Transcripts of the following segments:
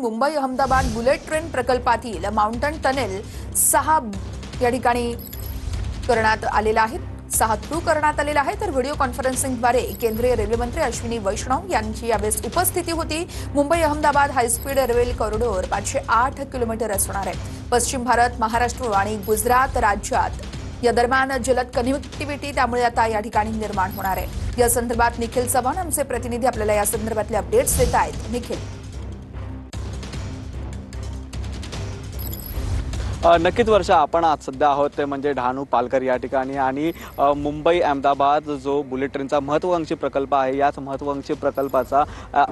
Mumbai Ahmedabad bullet train प्रकल्पातील mountain tunnel 6 या ठिकाणी करण्यात आलेला आहे। 6 थ्रू करण्यात आलेला आहे। तर व्हिडिओ कॉन्फरन्सिंगद्वारे केंद्रीय रेल्वे मंत्री अश्विनी वैष्णव यांची यावेळेस उपस्थिती होती। Mumbai Ahmedabad high speed railway corridor 508 kilometre असणार आहे। पश्चिम भारत, महाराष्ट्र आणि गुजरात राज्यात या दरम्यान जलद कनेक्टिव्हिटी त्यामुळे आता या ठिकाणी निर्माण होणार आहे। या संदर्भात निखिल चव्हाण आमचे प्रतिनिधी आपल्याला या संदर्भातले अपडेट्स देत आहेत। निखिल, नक्कीच वर्षा, आपण आज सध्या आहोत ते म्हणजे डहाणू पालघर या ठिकाणी आणि मुंबई अहमदाबाद जो बुलेट ट्रेनचा महत्त्वाकांक्षी प्रकल्प आहे, याच महत्त्वाकांक्षी प्रकल्पाचा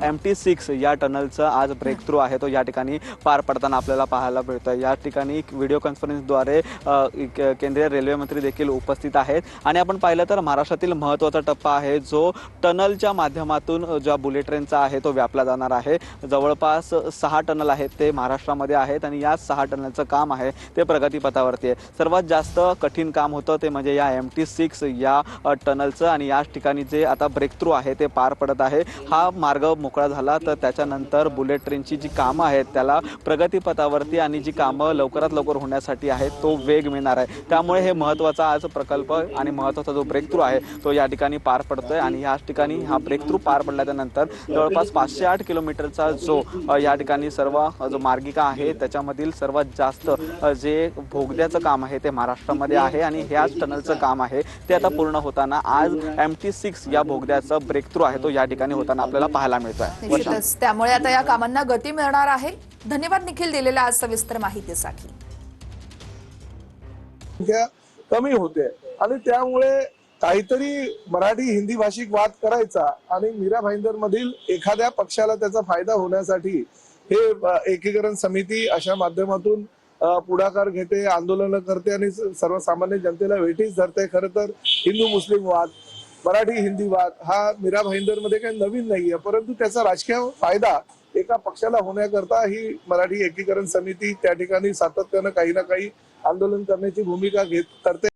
MT6 या टनलचं आज ब्रेक थ्रू आहे तो या ठिकाणी पार पडताना आपल्याला पाहायला मिळतोय। या ठिकाणी व्हिडिओ कॉन्फरन्सद्वारे केंद्रीय रेल्वे मंत्री देखील उपस्थित आहेत आणि आपण पाहिलं तर महाराष्ट्रातील महत्त्वाचा टप्पा आहे जो टनलच्या माध्यमातून ज्या बुलेट ट्रेनचा आहे तो व्यापला जाणार आहे। जवळपास 6 टनल आहेत ते महाराष्ट्रामध्ये आहेत आणि या 6 टनलचं काम आहे ते प्रगतीपथावरती आहे। सर्वात जास्त कठीण काम होतं ते म्हणजे या MT6 या टनलचं आणि याच ठिकाणी जे आता ब्रेक थ्रू आहे ते पार पडत आहे। हा मार्ग मोकळा झाला तर त्याच्यानंतर बुलेट ट्रेनची जी कामं आहेत त्याला प्रगतीपथावरती आणि जी कामं लवकरात लवकर होण्यासाठी आहेत तो वेग मिळणार आहे। त्यामुळे हे महत्त्वाचा आज प्रकल्प आणि महत्त्वाचा जो ब्रेक थ्रू आहे तो या ठिकाणी पार पडतोय आणि याच ठिकाणी हा ब्रेक थ्रू पार पडल्यानंतर जवळपास 508 किलोमीटरचा जो या ठिकाणी सर्व जो मार्गिका आहे त्याच्यामधील सर्वात जास्त जे भोगद्याचं काम आहे ते महाराष्ट्रामध्ये आहे आणि ह्याच टनलचं काम आहे ते आता पूर्ण होताना आज MT6 या भोगद्याचा ब्रेक थ्रू आहे तो या ठिकाणी होताना आपल्याला पाहायला मिळतोय। निश्चितच त्यामुळे आता या कामांना गती मिळणार आहे। धन्यवाद निखिल दिलेल्या आज सविस्तर माहितीसाठी। कमी होते आणि त्यामुळे काहीतरी मराठी हिंदी भाषिक वाद करायचा आणि मीरा भाईंदर मधील एखाद्या पक्षाला त्याचा फायदा होण्यासाठी हे एकीकरण समिती अशा माध्यमातून पुढाकार घेते, आंदोलन करते आणि सर्वसामान्य जनतेला वेठीस धरते। खरं तर हिंदू मुस्लिम वाद, मराठी हिंदी वाद हा मीरा भाईंदर मध्ये काही नवीन नाहीये, परंतु त्याचा राजकीय फायदा एका पक्षाला होण्याकरता ही मराठी एकीकरण समिती त्या ठिकाणी सातत्यानं काही ना काही आंदोलन करण्याची भूमिका करते।